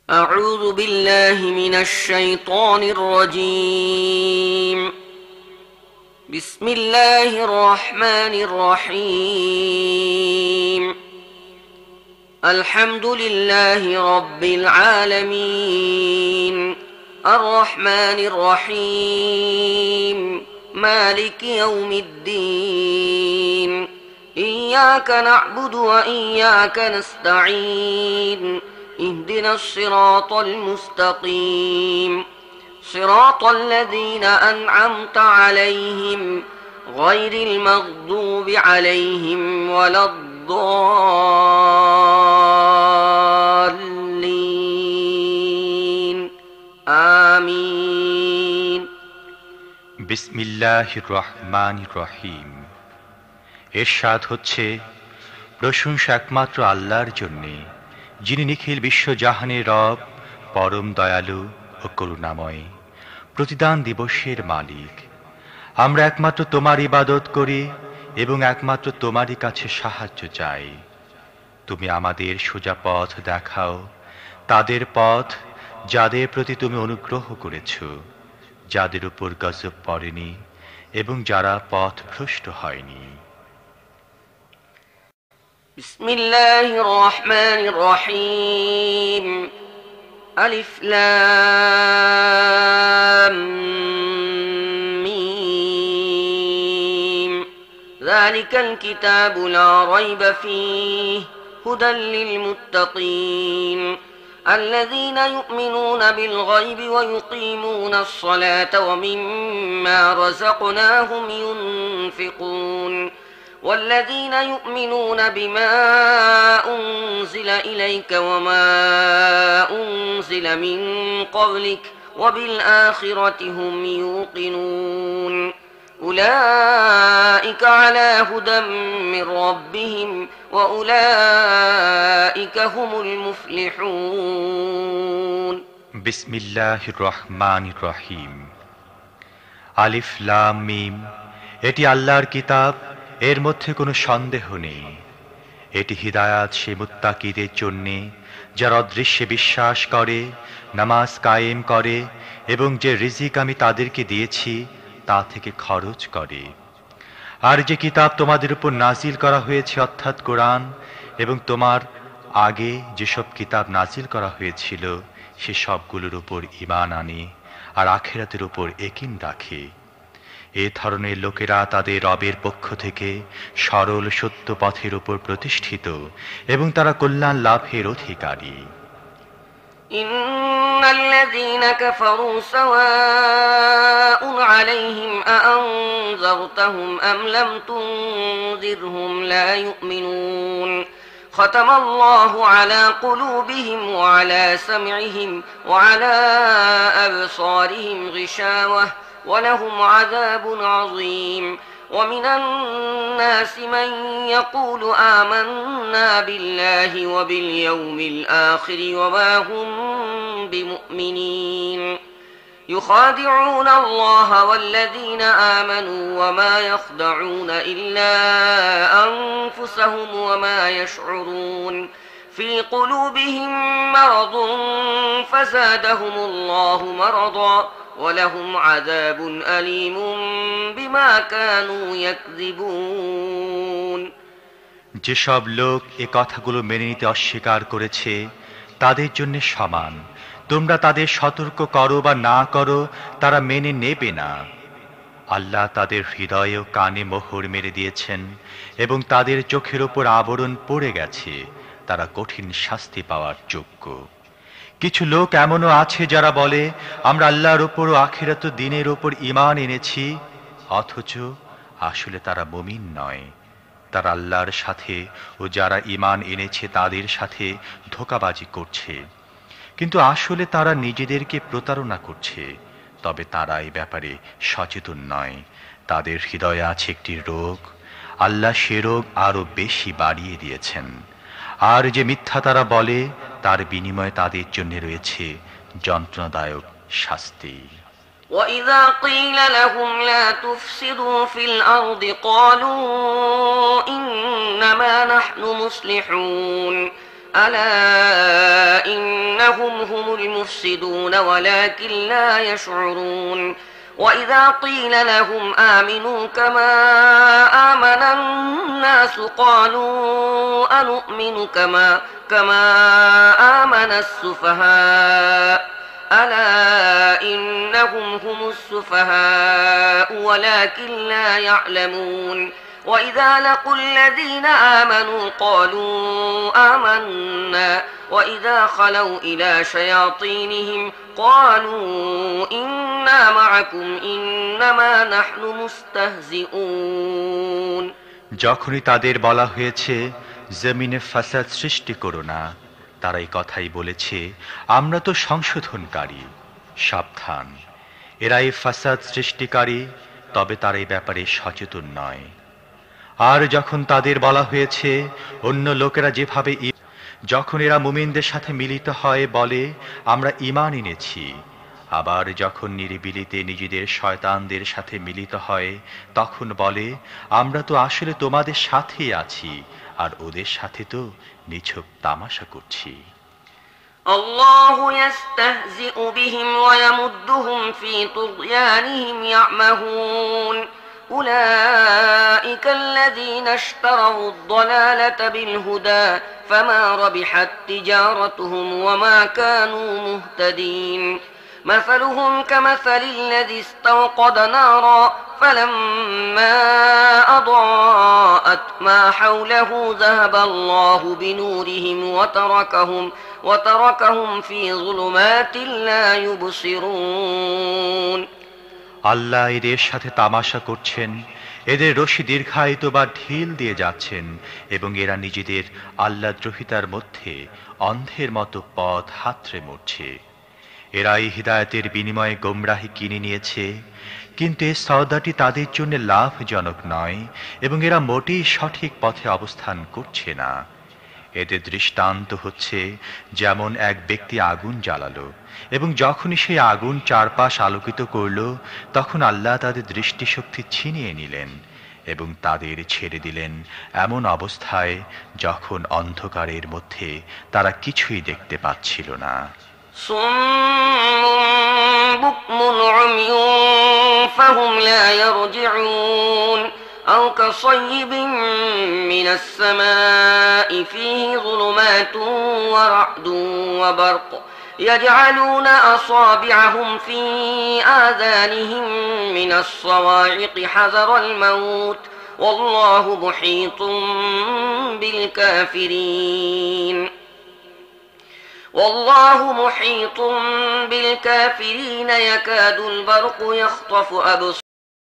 أعوذ بالله من الشيطان الرجيم. بسم الله الرحمن الرحيم. الحمد لله رب العالمين الرحمن الرحيم مالك يوم الدين إياك نعبد وإياك نستعين اهدنا الصراط المستقيم صراط الذين أنعمت عليهم غير المغضوب عليهم ولا الضالين آمين. বিসমিল্লাহির রহমানির রহিম। ইরশাদ হচ্ছে, প্রশংসা একমাত্র আল্লাহর জন্যে, যিনি নিখিল বিশ্বজাহানের রব, পরম দয়ালু ও করুণাময়, প্রতিদান দিবসের মালিক। আমরা একমাত্র তোমার ইবাদত করি এবং একমাত্র তোমারই কাছে সাহায্য চাই। তুমি আমাদের সোজা পথ দেখাও, তাদের পথ যাদের প্রতি তুমি অনুগ্রহ করেছ, যাদের উপর গজব পড়েনি এবং যারা পথ ভ্রষ্ট হয়নি। بسم الله الرحمن الرحيم. ألف لام ميم. ذلك الكتاب لا ريب فيه هدى للمتقين الذين يؤمنون بالغيب ويقيمون الصلاة ومما رزقناهم ينفقون والذين يؤمنون بما أنزل إليك وما أنزل من قبلك وبالآخرة هم يوقنون أولئك على هدى من ربهم وأولئك هم المفلحون. بسم الله الرحمن الرحيم. আলিফ লাম মিম। এটি আল্লাহর কিতাব, এর মধ্যে কোনো সন্দেহ নেই। এটি হিদায়াত সে মুত্তাকিদের জন্যে, যারা অদৃশ্যে বিশ্বাস করে, নামাজ কায়েম করে এবং যে রিজিক আমি তাদেরকে দিয়েছি তা থেকে খরচ করে। আর যে কিতাব তোমাদের উপর নাজিল করা হয়েছে অর্থাৎ কোরআন, এবং তোমার আগে যেসব কিতাব নাজিল করা হয়েছিল সে সবগুলোর উপর ঈমান আনে আর আখিরাতের উপর ইয়াকিন রাখে। এ ধরনের লোকেরা তাদের রবের পক্ষ থেকে সরল সত্য পথের উপর প্রতিষ্ঠিত এবং তারা কল্যাণ লাভের অধিকারী। ইন্নাল্লাযীনা কাফারু সাওয়াউন আলাইহিম আআনযারতাহুম আম লাম তুনযিরহুম লা ইউমিনুন খাতামাল্লাহু আলা কুলুবিহিম ওয়া আলা সাম'ইহিম ওয়া আলা আবসারিহিম গিশাওয়াহ ولهم عذاب عظيم. ومن الناس من يقول آمنا بالله وباليوم الآخر وما هم بمؤمنين يخادعون الله والذين آمنوا وما يخدعون إلا أنفسهم وما يشعرون في قلوبهم مرض فزادهم الله مرضا ولهم عذاب أليم بما كانوا يكذبون. যেসব লোক এ কথাগুলো মেনে নিতে অস্বীকার করেছে তাদের জন্য সমান, তোমরা তাদের সতর্ক করো বা না করো, তারা মেনে নেবে না। আল্লাহ তাদের হৃদয়ে ও কানে মোহর মেরে দিয়েছেন এবং তাদের চোখের ওপর আবরণ পড়ে গেছে, তারা কঠিন শাস্তি পাওয়ার যোগ্য। কিছু লোক এমনও আছে যারা বলে, আমরা আল্লাহর ওপর ও আখিরাত দিনের ওপর ঈমান এনেছি, অথচ আসলে তারা মুমিন নয়। তারা আল্লাহর সাথে ও যারা ঈমান এনেছে তাদের সাথে ধোঁকাবাজি করছে, কিন্তু আসলে তারা নিজেদেরকে প্রতারণা করছে। তবে তারা এই ব্যাপারে সচেতন নয়। তাদের হৃদয়ে আছে একটি রোগ, আল্লাহ সে রোগ আরো বেশি বাড়িয়ে দিয়েছেন। আর যে মিথ্যা তারা বলে তার বিনিময়ে তাদের জন্য রয়েছে যন্ত্রণাদায়ক শাস্তি। وَإِذَا قِيلَ لَهُمْ لَا تُفْسِدُوا فِي الْأَرْضِ قَالُوا إِنَّمَا نَحْنُ مُصْلِحُونَ أَلَا إِنَّ إنهم هم المفسدون ولكن لا يشعرون وإذا قيل لهم آمنوا كما آمن الناس قالوا أنؤمن كما آمن السفهاء ألا إنهم هم السفهاء ولكن لا يعلمون وإذا لقوا الذين آمنوا قالوا آمنا وإذا خلوا إلى شياطينهم قالوا إنا معكم إنما نحن مستهزئون যখনই তাদের বলা হয়েছে জমিনে ফাসাদ সৃষ্টি করো না, তারা এই কথাই বলেছে আমরা তো সংশোধনকারী। সাবধান, এরা এই ফাসাদ সৃষ্টিকারী, তবে তারা এই ব্যাপারে সচেতন নয়। আর যখন তাদের বলা হয়েছে অন্য লোকেরা যেভাবে যখন এরা মুমিনদের সাথে মিলিত হয় বলে আমরা ঈমান এনেছি, আবার যখন নিরিবিলিতে নিজেদের শয়তানদের সাথে মিলিত হয় তখন বলে আমরা তো আসলে তোমাদের সাথেই আছি আর ওদের সাথে তো নিছক তামাশা করছি। الله يستهزئ بهم ويمدهم في طغيانهم يعمهون أولئك الذين اشتروا الضلالة بالهدى فما ربحت تجارتهم وما كانوا مهتدين مثلهم كمثل الذي استوقد نارا فلما أضاءت ما حوله ذهب الله بنورهم وتركهم في ظلمات لا يبصرون আল্লাহ এদের সাথে তামাশা করছেন, এদের রশি দীর্ঘায়িত বা ঢিল দিয়ে যাচ্ছেন এবং এরা নিজেদের আল্লাহদ্রোহিতার মধ্যে অন্ধের মতো পথ হাতড়ে মরছে। এরা এই হিদায়াতের বিনিময়ে গোমরাহি কিনে নিয়েছে, কিন্তু এই সওদাটি তাদের জন্য লাভজনক নয় এবং এরা মোটেই সঠিক পথে অবস্থান করছে না। এদের দৃষ্টান্ত হচ্ছে যেমন এক ব্যক্তি আগুন জ্বালালো এবং যখনই সেই আগুন চারপাশ আলোকিত করল তখন আল্লাহ তাদের দৃষ্টিশক্তি ছিনিয়ে নিলেন এবং তাদের ছেড়ে দিলেন এমন অবস্থায় যখন অন্ধকারের মধ্যে তারা কিছুই দেখতে পাচ্ছিল না। صم بكم عمي فهم لا يرجعون أو كصيب من السماء فيه ظلمات ورعد وبرق يجعلون أصابعهم في آذانهم من الصواعق حذر الموت والله محيط بالكافرين يكاد البرق يخطف أبصارهم